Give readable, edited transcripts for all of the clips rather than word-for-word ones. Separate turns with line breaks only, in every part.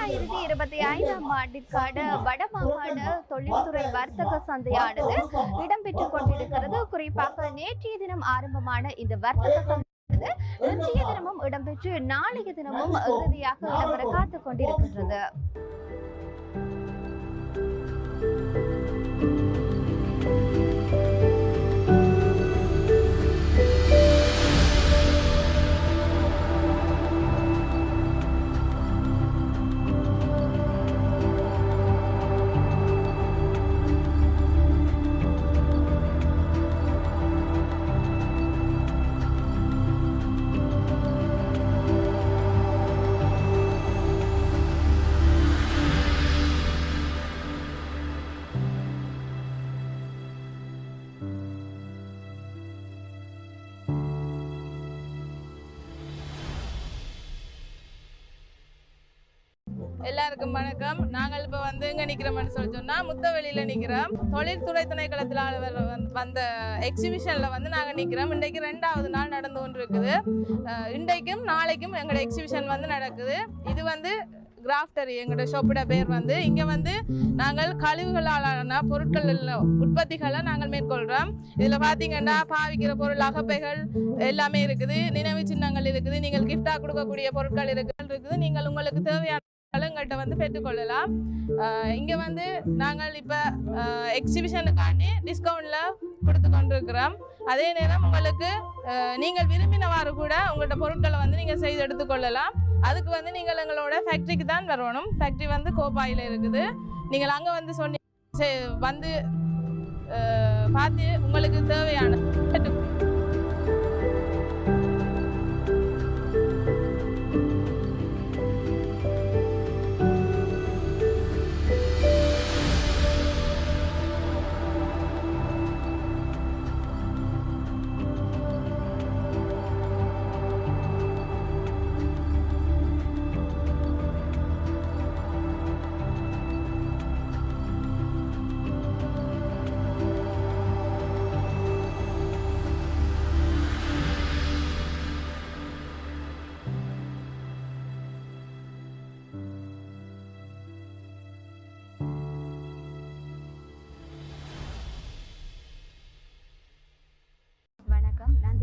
2025ஆம் ஆண்டிற்கான வடமாகாண தொழில்துறை வர்த்தக சந்தையானது இடம்பெற்றுக் கொண்டிருக்கிறது. குறிப்பாக நேற்றைய தினம் ஆரம்பமான இந்த வர்த்தக சந்தை இன்றைய தினமும் இடம்பெற்று நாளைய தினமும் இறுதியாக இடம்பெற காத்துக் கொண்டிருக்கின்றது.
எல்லாருக்கும் வணக்கம். நாங்கள் இப்போ எங்கே நிற்கிறோம்னு சொன்னால் முத்தவெளியில் நிற்கிறோம். தொழில்துறை திணைக்களத்தில் வந்த எக்ஸிபிஷனில் நாங்கள் நிற்கிறோம். இன்றைக்கு 2வது நாள் நடந்து கொண்டு இருக்குது. இன்றைக்கும் நாளைக்கும் எங்களோட எக்ஸிபிஷன் நடக்குது. இது கிராஃப்டரி எங்களோட ஷாப்போட பேர். இங்கே நாங்கள் கழிவுகளாலான பொருட்கள் உற்பத்திகளை நாங்கள் மேற்கொள்கிறோம். இதில் பார்த்தீங்கன்னா பாவிக்கிற பொருள், அகப்பைகள் எல்லாமே இருக்குது. நினைவு சின்னங்கள் இருக்குது. நீங்கள் கிஃப்டாக கொடுக்கக்கூடிய பொருட்கள் இருக்குது. நீங்கள் உங்களுக்கு தேவையான எங்கள்கிட்ட பெற்றுக்கொள்ளலாம். இங்கே நாங்கள் இப்போ எக்ஸிபிஷனுக்காண்டி டிஸ்கவுண்டில் கொடுத்து கொண்டிருக்கிறோம். அதே நேரம் உங்களுக்கு நீங்கள் விரும்பினவாறு கூட உங்கள்கிட்ட பொருட்களை நீங்கள் செய்து எடுத்துக்கொள்ளலாம். அதுக்கு நீங்கள் எங்களோட ஃபேக்ட்ரிக்கு தான் வரணும். ஃபேக்ட்ரி கோப்பாயில் இருக்குது. நீங்கள் அங்கே சொன்னி பார்த்து உங்களுக்கு தேவையான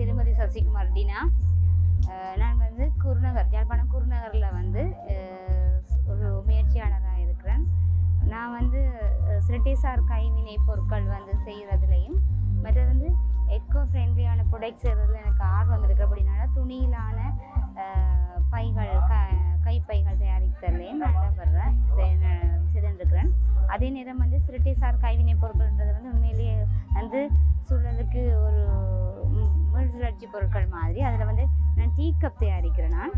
திருமதி சசிகுமார் டினா. நான் குருநகர், யாழ்ப்பாணம் குருநகரில் ஒரு முயற்சியாளராக இருக்கிறேன். நான் சிரட்டிசார் கைவினை பொருட்கள் செய்கிறதுலையும் மற்றது எக்கோ ஃப்ரெண்ட்லியான ப்ரொடக்ட்ஸ் செய்கிறதுல எனக்கு ஆர்வம் இருக்குது. அப்படின்னால துணியிலான பைகள், கைப்பைகள் தயாரித்தலையும் நான் இடம்பெறேன் செய்திருக்கிறேன். அதே நேரம் சிரட்டிசார் கைவினை பொருட்கள்ன்றது உண்மையிலேயே சூழலுக்கு ஒரு சுழற்சி பொருட்கள் மாதிரி. அதில் நான் டீ கப் தயாரிக்கிறேன். நான்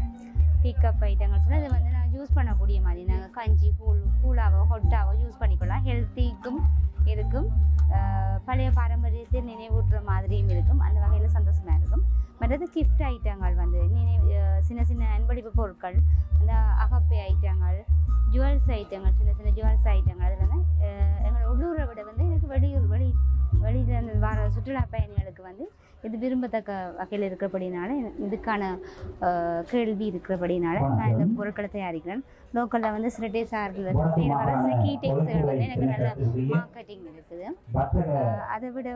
டீ கப் ஐட்டங்கள் சொன்னால் அதை நான் யூஸ் பண்ணக்கூடிய மாதிரி நாங்கள் கஞ்சி, கூழாவோ ஹொட்டாவோ யூஸ் பண்ணிக்கலாம். ஹெல்த்திக்கும் இருக்கும், பழைய பாரம்பரியத்தை நினைவூட்டுற மாதிரியும் இருக்கும். அந்த வகையில் சந்தோஷமாக இருக்கும். மற்றது கிஃப்ட் ஐட்டங்கள் சின்ன சின்ன அன்பளிப்பு பொருட்கள், அந்த அகப்பை ஐட்டங்கள், ஜுவல்ஸ் ஐட்டங்கள், சின்ன சின்ன ஜுவல்ஸ் ஐட்டங்கள். அதில் எங்களோட உள்ளூரை விட எனக்கு வெளியிலிருந்து வர சுற்றுலா பயணிகளுக்கு இது விரும்பத்தக்க வகையில் இருக்கிறபடினால, இதுக்கான கேள்வி இருக்கிறபடினால நான் இந்த பொருட்களை தயாரிக்கிறேன். லோக்கலில் சிரட்டிசாரில் வர சில கீ டெக்ஸ்டைல் எனக்கு நல்ல மார்க்கெட்டிங் இருக்குது. அதை விட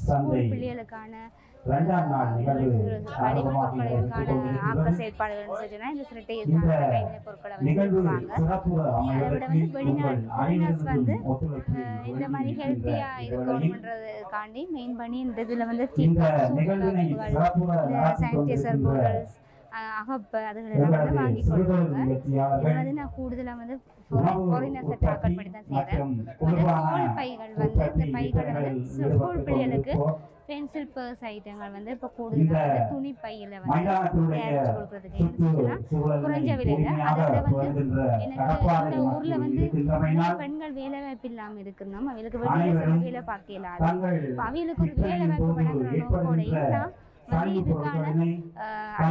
ஸ்கூல் பிள்ளைகளுக்கான கழிவு பொருட்களுக்கான ஆக்க செயற்பாடுகள்னு சொன்னால் இந்த சிரட்டிசார் கைவினை பொருட்களை கொடுப்பாங்க. அதை விட வெளிநாட்ஸ் இந்த மாதிரி ஹெல்த்தியாக இருக்கணுன்றதுக்காண்டி மெயின் பண்ணி இந்த இதில் சானிடைசர் பொருட்கள், அகப்பை அதுகளெல்லாம் வாங்கி கொடுப்பாங்க. இதனால நான் கூடுதலாக ஃபாரினர்ஸை டார்கெட் பண்ணி தான் செய்கிறேன். ஸ்கூல் பைகள் இந்த பைகளை ஸ்கூல் பிள்ளைகளுக்கு பென்சில் பர்ஸ் ஐட்டங்கள் இப்போ கூடுதலாக துணி பையில் தயாரித்து கொடுக்குறதுக்கு குறைஞ்ச விலையில். அதை விட எனக்கு இந்த ஊரில் பெண்கள் வேலை வாய்ப்பு இல்லாமல் இருக்கணும். அவங்களுக்கு வெளியில் வேலை பார்க்க இல்லாத அவங்களுக்கு ஒரு வேலை வாய்ப்பு வழங்குற நோக்கோடையும் நான் இதுக்கான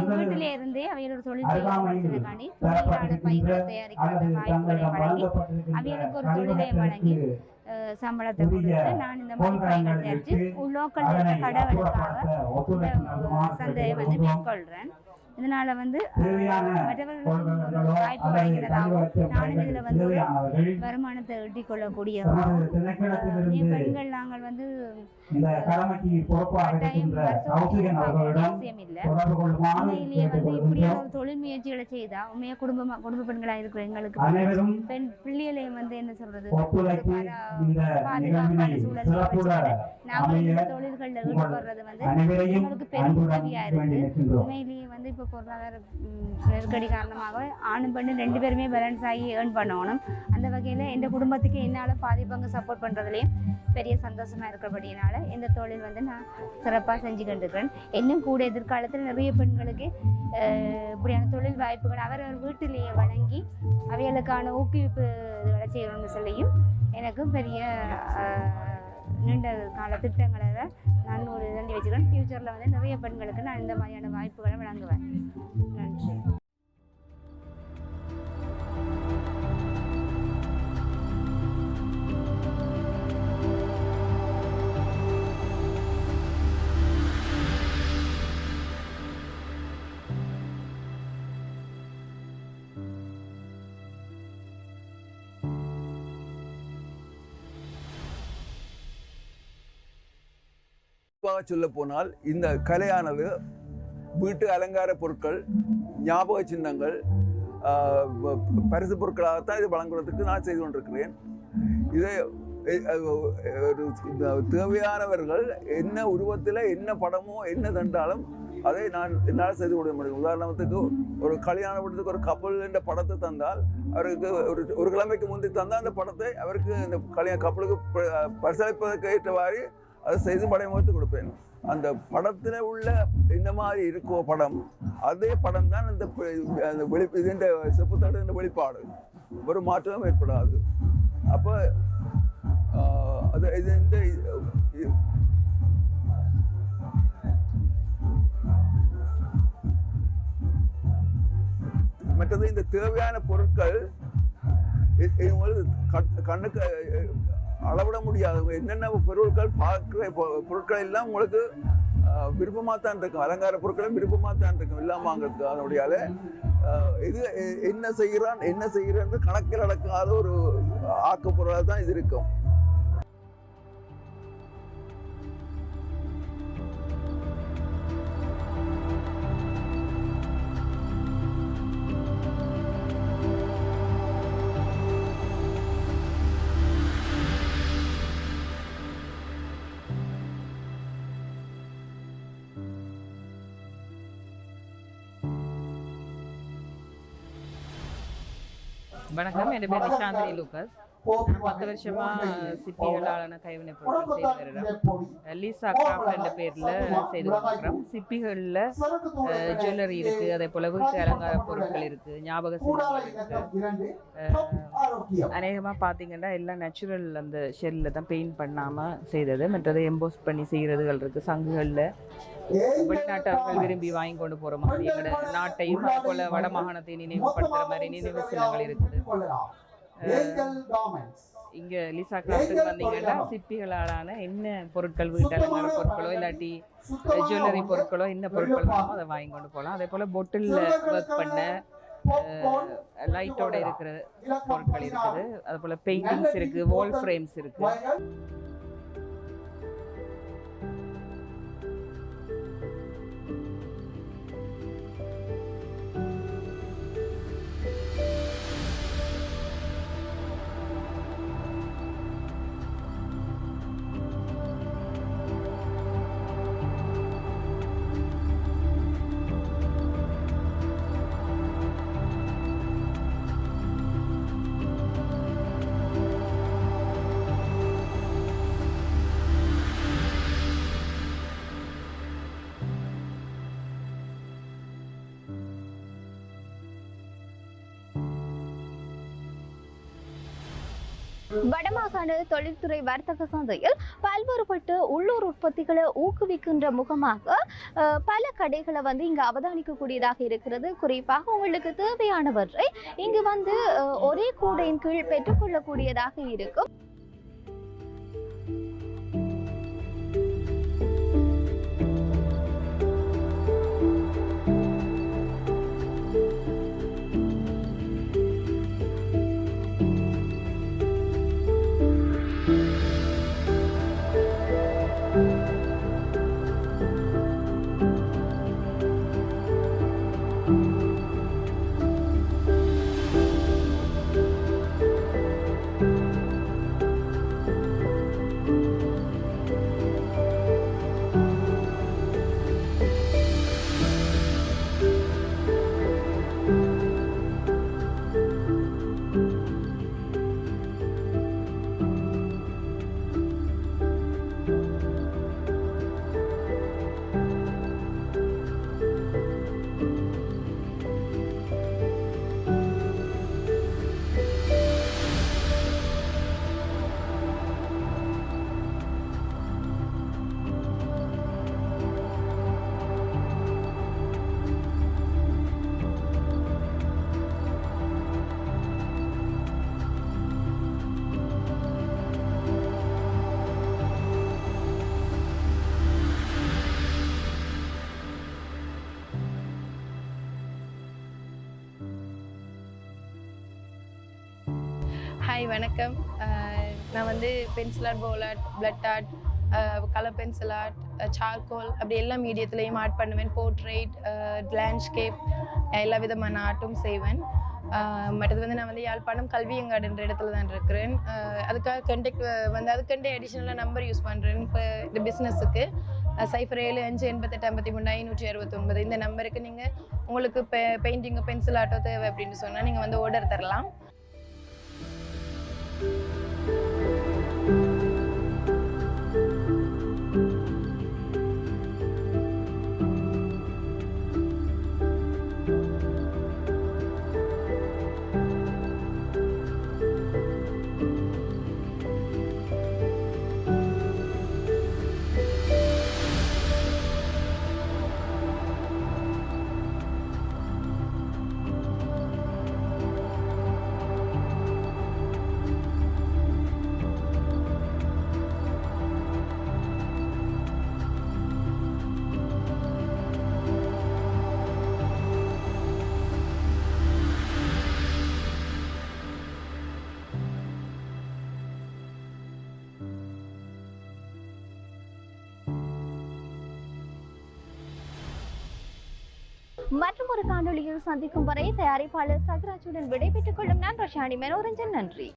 வீட்டிலே இருந்தே அவையோட தொழில் செய்யறதுக்காண்டி துணியிலான பைகளை தயாரிக்கிற வாய்ப்புகளை வழங்கி அவைகளுக்கு ஒரு தொழிலை வழங்கி சம்பளத்தை கொடுத்து நான் இந்த மாதிரி பைகள் தயாரித்து லோக்கல் கடைகளுக்காக சந்தையை மேற்கொள்கிறேன். இதனால் வந்து மற்றவர்களுக்கு வாய்ப்பு கிடைக்கிறதாகவும் நானும் இதில் வந்து வருமானத்தை ஈட்டிக்கொள்ளக்கூடிய பெண்கள் நாங்கள் வந்து அவசியம் இல்லை. உண்மையிலேயே வந்து இப்படியான ஒரு தொழில் முயற்சிகளை செய்தா உண்மையா குடும்ப பெண்களா இருக்கிற எங்களுக்கு பெண் பிள்ளைகளையும் வந்து என்ன சொல்றது பாதுகாப்பான சூழல் நாங்கள் இந்த தொழில்களில் ஈடுபடுறது வந்து எங்களுக்கு பெரும் உதவியா இருக்கு. உண்மையிலேயே வந்து இப்போ பொருளாதார நெருக்கடி காரணமாக ஆணும் பெண்ணும் 2 பேருமே பேலன்ஸ் ஆகி ஏர்ன் பண்ணணும். அந்த வகையில் எந்த குடும்பத்துக்கு என்னால் பாதி பங்கு சப்போர்ட் பண்ணுறதுலேயும் பெரிய சந்தோஷமா இருக்கிறபடினால இந்த தொழில் வந்து நான் சிறப்பாக செஞ்சுக்கிட்டு இருக்கிறேன். இன்னும் கூட எதிர்காலத்தில் நிறைய பெண்களுக்கு இப்படியான தொழில் வாய்ப்புகள் அவரவர் வீட்டிலேயே வழங்கி அவைகளுக்கான ஊக்குவிப்பு இதுகளை செய்யணும்னு சொல்லியும் எனக்கும் பெரிய நீண்ட கால திட்டங்களை நான் ஒரு தண்டி வச்சுக்கிறேன். ஃப்யூச்சரில் வந்து நிறைய பெண்களுக்கு நான் இந்த மாதிரியான வாய்ப்புகளை வழங்குவேன். நன்றி.
சொல்ல போனால் இந்த கலையானது வீட்டு அலங்கார பொருட்கள், ஞாபக சின்னங்கள், பரிசு பொருட்களாகத்தான் இது வழங்குவதற்கு நான் செய்து கொண்டிருக்கிறேன். இதை தேவையானவர்கள் என்ன உருவத்தில் என்ன படமோ என்ன தந்தாலும் அதை என்னால் செய்து கொடுக்க முடியும். உதாரணத்துக்கு ஒரு கல்யாண படத்துக்கு ஒரு கப்பல் என்ற படத்தை தந்தால் அவருக்கு ஒரு கிழமைக்கு முந்தி தந்தால் அந்த படத்தை அவருக்கு இந்த கப்பலுக்கு பரிசளிப்பதற்கு ஏற்றவாறு அதை செய்து படைமுகத்து கொடுப்பேன். அந்த படத்தில் உள்ள என்ன மாதிரி இருக்கோ படம், அதே படம் தான் இந்த இதுன்ற செப்புத்தோட இந்த வெளிப்பாடு, ஒரு மாற்றமும் ஏற்படாது. அப்போ அது இது இந்த மற்றது இந்த தேவையான பொருட்கள் கண்ணுக்கு அளவிட முடியாது. என்னென்ன பொருட்கள் பார்க்குற பொருட்கள் எல்லாம் உங்களுக்கு விருப்பமாக தான் இருக்கும். அலங்கார பொருட்களும் விருப்பமாக தான் இருக்கும் எல்லாம் வாங்கிறதுக்கு. அதனுடைய இது என்ன செய்கிறான் கணக்கில் அடக்காத ஒரு ஆக்கப்பொருளாக தான் இது இருக்கும்.
வணக்கம், என் பேர் நிஷாந்தினி லூக்கஸ். 10 வருஷமா சிப்பிகளான கைவினை பொருட்கள் செய்து வருகிறோம். லீசா கிராஃப்ட் என்ற பேர்ல செய்து கொண்டிருக்கிறோம். சிப்பிகளில் ஜுவல்லரி இருக்கு, அதே போல வீட்டு அலங்கார பொருட்கள் இருக்கு, ஞாபக சின்னங்கள் இருக்கு. அநேகமாக பார்த்தீங்கன்னா எல்லாம் நேச்சுரல் அந்த ஷெல்லில் தான் பெயிண்ட் பண்ணாமல் செய்தது. மற்றது எம்போஸ் பண்ணி செய்கிறதுகள் இருக்குது. சங்குகளில் வெளிநாட்டவர்கள் விரும்பி வாங்கி கொண்டு போகிற மாதிரி எங்களோட நாட்டையும் அதே போல் வட மாகாணத்தை நினைவுபடுத்துகிற மாதிரி நினைவு சின்னங்கள் இருக்குது. இங்கே லீசா கிராஃப்ட்டுக்கு வந்தீங்கன்னா சிப்பிகளாலான என்ன பொருட்கள், வீட்டு அலங்கார பொருட்களோ இல்லாட்டி ஜுவல்லரி பொருட்களோ என்ன பொருட்கள் வேணுமோ அதை வாங்கி கொண்டு போகலாம். அதே போல் பொட்டிலில் ஒர்க் பண்ண லைட்டோட இருக்கிற பொருட்கள் இருக்குது. அதே போல் பெயிண்டிங்ஸ் இருக்குது, வால் ஃப்ரேம்ஸ் இருக்குது.
வடமாகாண தொழில்துறை வர்த்தக சந்தையில் பல்வேறுபட்டு உள்ளூர் உற்பத்திகளை ஊக்குவிக்கின்ற முகமாக பல கடைகளை வந்து இங்கு அவதானிக்கக்கூடியதாக இருக்கிறது. குறிப்பாக உங்களுக்கு தேவையானவற்றை இங்கு வந்து ஒரே கூடையின் கீழ் பெற்றுக்கொள்ளக்கூடியதாக இருக்கும்.
ஹாய் வணக்கம். நான் வந்து பென்சில் ஆர்ட், போல் art, blood art, colour pencil art, charcoal அப்படி எல்லா மீடியத்துலேயும் ஆர்ட் பண்ணுவேன். போர்ட்ரேட், லேண்ட்ஸ்கேப் எல்லா விதமான ஆர்ட்டும் செய்வேன். மற்றது வந்து நான் வந்து யாழ்ப்பாணம் கல்வியங்காடுன்ற இடத்துல தான் இருக்கிறேன். அதுக்காக கண்டெக்ட் வந்து அதுக்கண்டே அடிஷ்னலாக நம்பர் யூஸ் பண்ணுறேன். இப்போ இந்த பிஸ்னஸுக்கு 0758853569 இந்த நம்பருக்கு நீங்கள் உங்களுக்கு பெயிண்டிங்கு பென்சில் ஆர்ட்டோ தேவை அப்படின்னு சொன்னால் நீங்கள் வந்து ஆர்டர் தரலாம்.
மற்றும் ஒரு காணொளியில் சந்திக்கும் வரை தயாரிப்பாளர் சத்ராஜுடன் விடைபெற்றுக் கொள்ளும் நான் ரஷானி மனோரஞ்சன். நன்றி.